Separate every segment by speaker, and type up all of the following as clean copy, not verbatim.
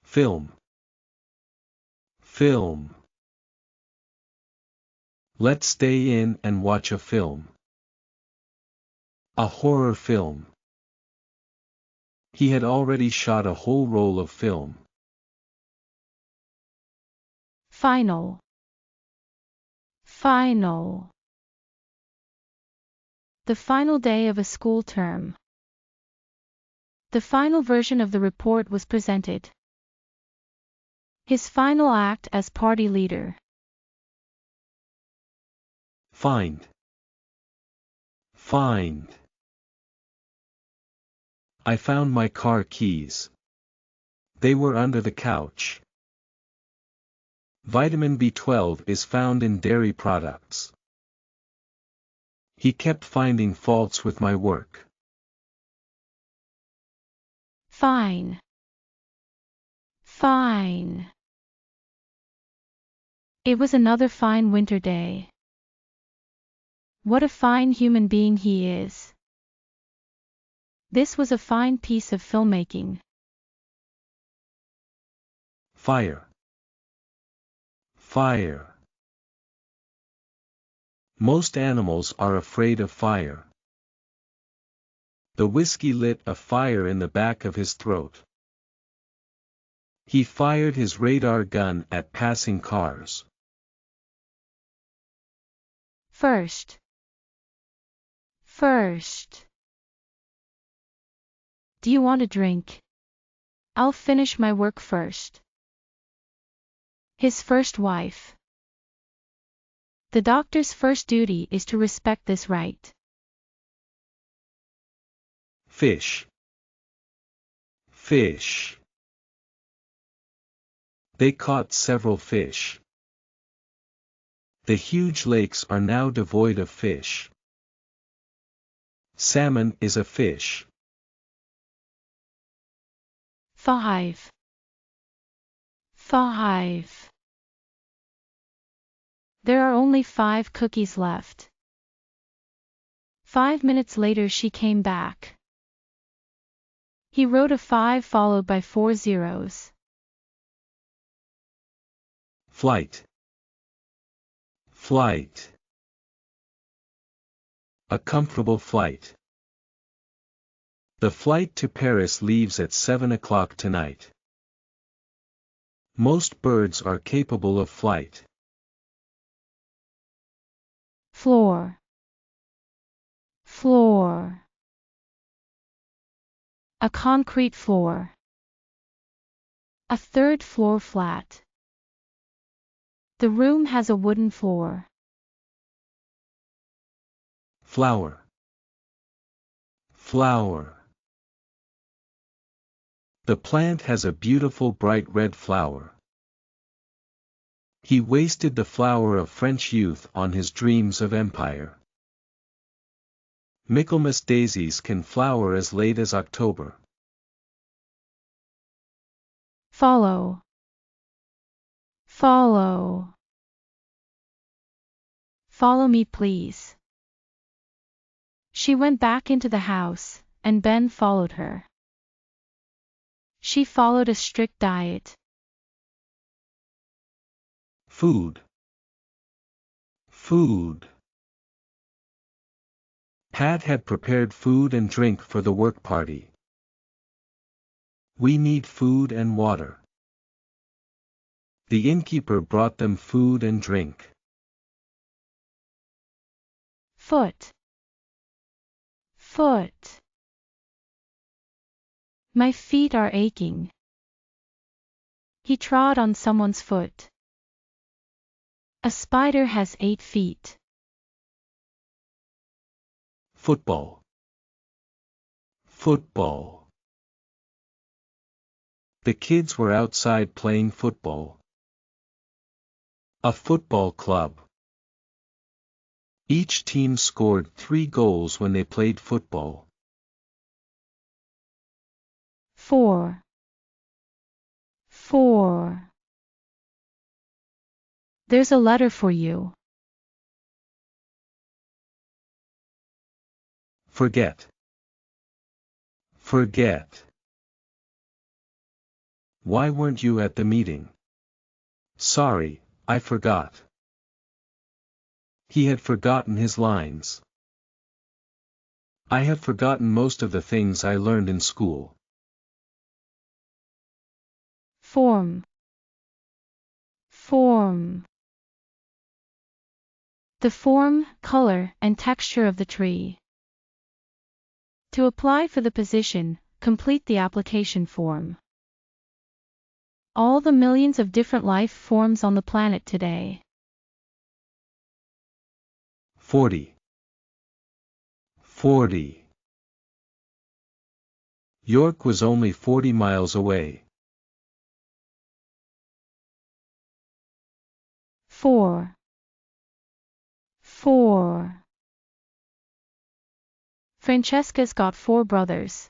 Speaker 1: Film. Film. Let's stay in and watch a film. A horror film. He had already shot a whole roll of film.
Speaker 2: Final. Final. The final day of a school term. The final version of the report was presented. His final act as party leader.
Speaker 1: Find. Find. I found my car keys. They were under the couch. Vitamin B12 is found in dairy products. He kept finding faults with my work.
Speaker 2: Fine. Fine. It was another fine winter day. What a fine human being he is. This was a fine piece of filmmaking.
Speaker 1: Fire. Fire. Most animals are afraid of fire. The whiskey lit a fire in the back of his throat. He fired his radar gun at passing cars.
Speaker 2: First. First. Do you want a drink? I'll finish my work first. His first wife. The doctor's first duty is to respect this right.
Speaker 1: Fish. Fish. They caught several fish. The huge lakes are now devoid of fish. Salmon is a fish.
Speaker 2: 5. 5. There are only 5 cookies left. 5 minutes later she came back. He wrote a 5 followed by 4 zeros.
Speaker 1: Flight. Flight. A comfortable flight. The flight to Paris leaves at 7 o'clock tonight. Most birds are capable of flight.
Speaker 2: Floor. Floor. A concrete floor. A third floor flat. The room has a wooden floor.
Speaker 1: Flower. Flower. The plant has a beautiful bright red flower. He wasted the flower of French youth on his dreams of empire. Michaelmas daisies can flower as late as October.
Speaker 2: Follow. Follow. Follow me, please. She went back into the house, and Ben followed her. She followed a strict diet.
Speaker 1: Food. Food. Pat had prepared food and drink for the work party. We need food and water. The innkeeper brought them food and drink.
Speaker 2: Foot. Foot. My feet are aching. He trod on someone's foot. A spider has 8 feet.
Speaker 1: Football. Football. The kids were outside playing football. A football club. Each team scored 3 goals when they played football.
Speaker 2: 4. 4. There's a letter for you.
Speaker 1: Forget. Forget. Why weren't you at the meeting? Sorry, I forgot. He had forgotten his lines. I have forgotten most of the things I learned in school.
Speaker 2: Form. Form. The form, color, and texture of the tree. To apply for the position, complete the application form. All the millions of different life forms on the planet today.
Speaker 1: 40. 40. York was only 40 miles away.
Speaker 2: 4. 4. Francesca's got 4 brothers.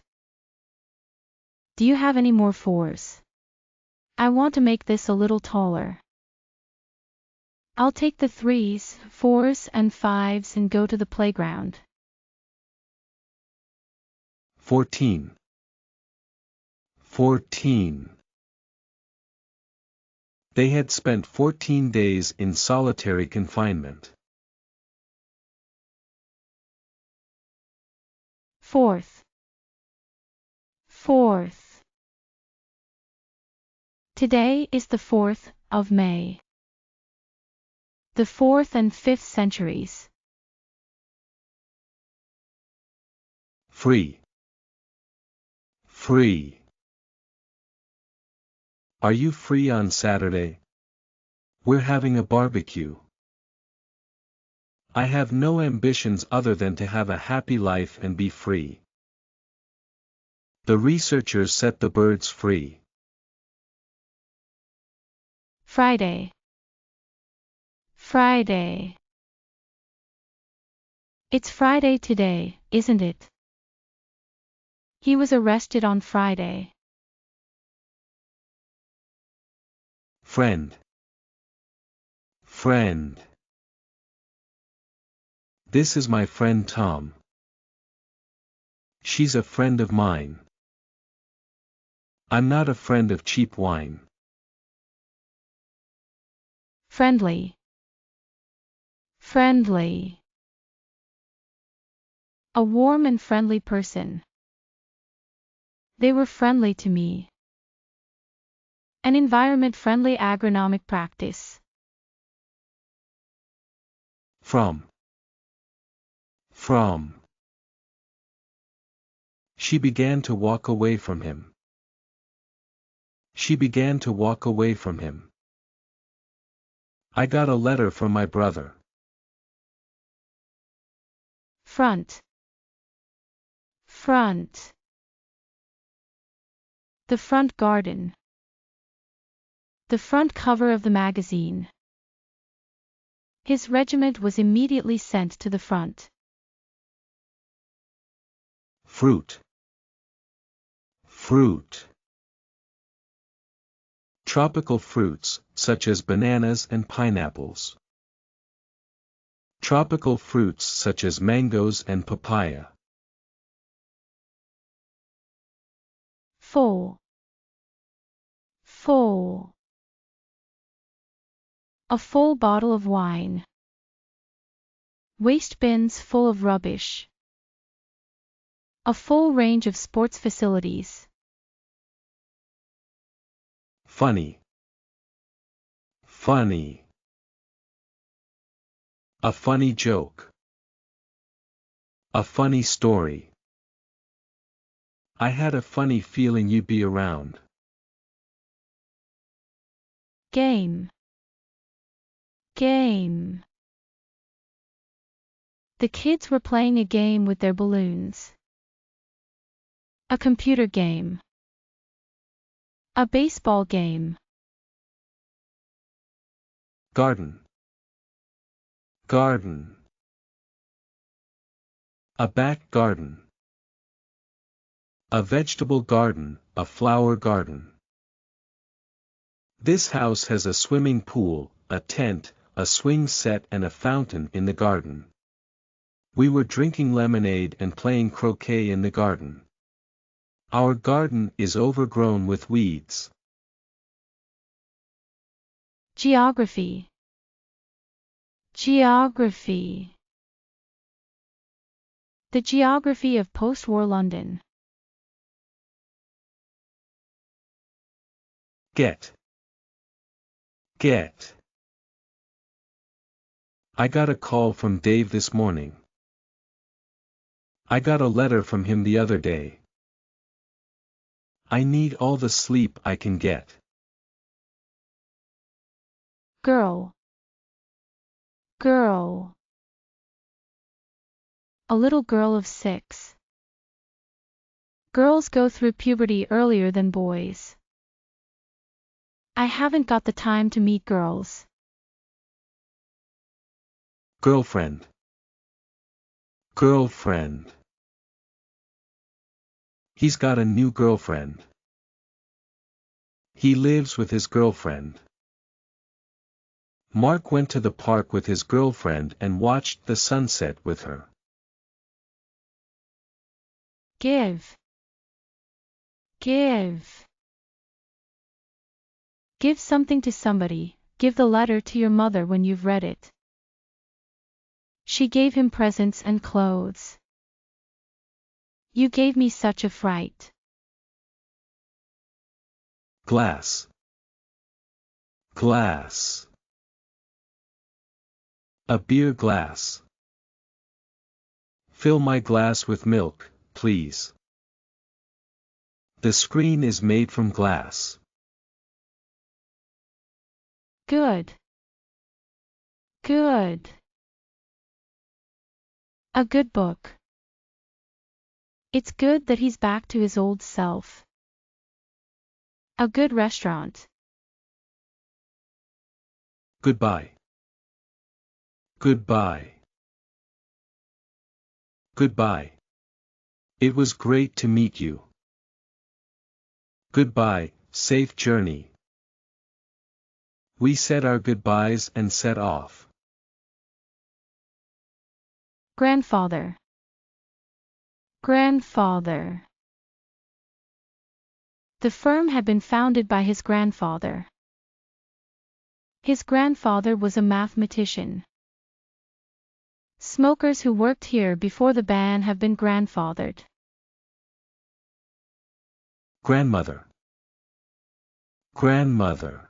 Speaker 2: Do you have any more 4s? I want to make this a little taller. I'll take the 3s, 4s, and 5s and go to the playground.
Speaker 1: 14. 14. They had spent 14 days in solitary confinement.
Speaker 2: 4th. 4th. Today is the 4th of May. The 4th and 5th centuries.
Speaker 1: Free. Free. Are you free on Saturday? We're having a barbecue. I have no ambitions other than to have a happy life and be free. The researchers set the birds free.
Speaker 2: Friday. Friday. It's Friday today, isn't it? He was arrested on Friday.
Speaker 1: Friend. Friend. This is my friend Tom. She's a friend of mine. I'm not a friend of cheap wine.
Speaker 2: Friendly. Friendly. A warm and friendly person. They were friendly to me. An environment-friendly agronomic practice.
Speaker 1: From. From. She began to walk away from him. She began to walk away from him. I got a letter from my brother.
Speaker 2: Front. Front. The front garden. The front cover of the magazine. His regiment was immediately sent to the front.
Speaker 1: Fruit. Fruit. Tropical fruits, such as bananas and pineapples. Tropical fruits such as mangoes and papaya.
Speaker 2: Full. Full. A full bottle of wine. Waste bins full of rubbish. A full range of sports facilities.
Speaker 1: Funny. Funny. A funny joke. A funny story. I had a funny feeling you'd be around.
Speaker 2: Game. Game. The kids were playing a game with their balloons. A computer game. A baseball game.
Speaker 1: Garden. Garden. A back garden. A vegetable garden, a flower garden. This house has a swimming pool, a tent, a swing set and a fountain in the garden. We were drinking lemonade and playing croquet in the garden. Our garden is overgrown with weeds.
Speaker 2: Geography. Geography. The geography of post-war London.
Speaker 1: Get. Get. I got a call from Dave this morning. I got a letter from him the other day. I need all the sleep I can get.
Speaker 2: Girl. Girl. A little girl of 6. Girls go through puberty earlier than boys. I haven't got the time to meet girls.
Speaker 1: Girlfriend. Girlfriend. He's got a new girlfriend. He lives with his girlfriend. Mark went to the park with his girlfriend and watched the sunset with her.
Speaker 2: Give. Give. Give something to somebody. Give the letter to your mother when you've read it. She gave him presents and clothes. You gave me such a fright.
Speaker 1: Glass. Glass. A beer glass. Fill my glass with milk, please. The screen is made from glass.
Speaker 2: Good. Good. A good book. It's good that he's back to his old self. A good restaurant.
Speaker 1: Goodbye. Goodbye. Goodbye. It was great to meet you. Goodbye, safe journey. We said our goodbyes and set off.
Speaker 2: Grandfather. Grandfather. The firm had been founded by his grandfather. His grandfather was a mathematician. Smokers who worked here before the ban have been grandfathered.
Speaker 1: Grandmother. Grandmother.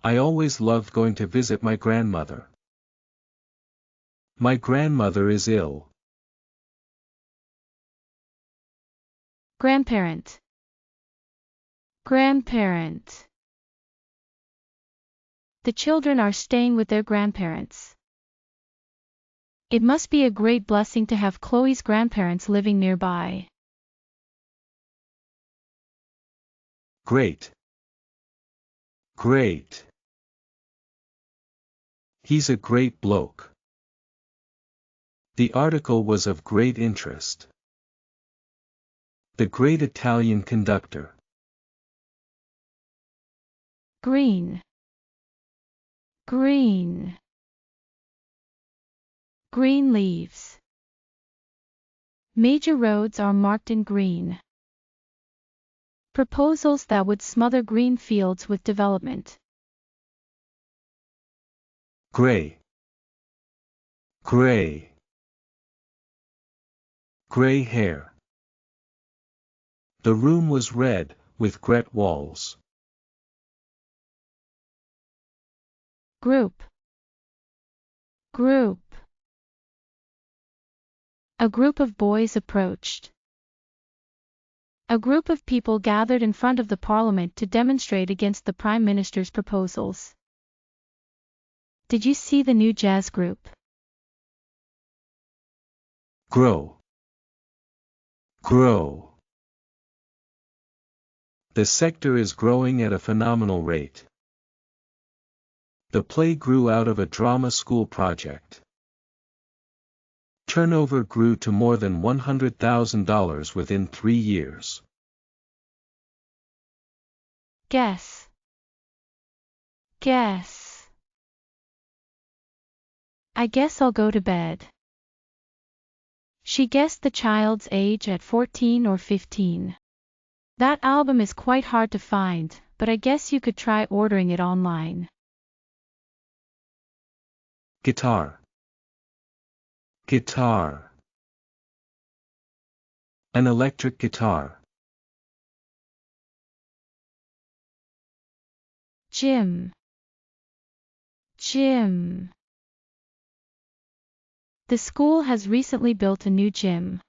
Speaker 1: I always loved going to visit my grandmother. My grandmother is ill.
Speaker 2: Grandparent. Grandparent. The children are staying with their grandparents. It must be a great blessing to have Chloe's grandparents living nearby.
Speaker 1: Great. Great. He's a great bloke. The article was of great interest. The great Italian conductor.
Speaker 2: Green. Green. Green leaves. Major roads are marked in green. Proposals that would smother green fields with development.
Speaker 1: Gray. Gray. Gray hair. The room was red, with gray walls.
Speaker 2: Group. Group. A group of boys approached. A group of people gathered in front of the Parliament to demonstrate against the Prime Minister's proposals. Did you see the new jazz group?
Speaker 1: Grow. Grow. The sector is growing at a phenomenal rate. The play grew out of a drama school project. Turnover grew to more than $100,000 within 3 years.
Speaker 2: Guess. Guess. I guess I'll go to bed. She guessed the child's age at 14 or 15. That album is quite hard to find, but I guess you could try ordering it online.
Speaker 1: Guitar. Guitar. An electric guitar.
Speaker 2: Gym. Gym. The school has recently built a new gym.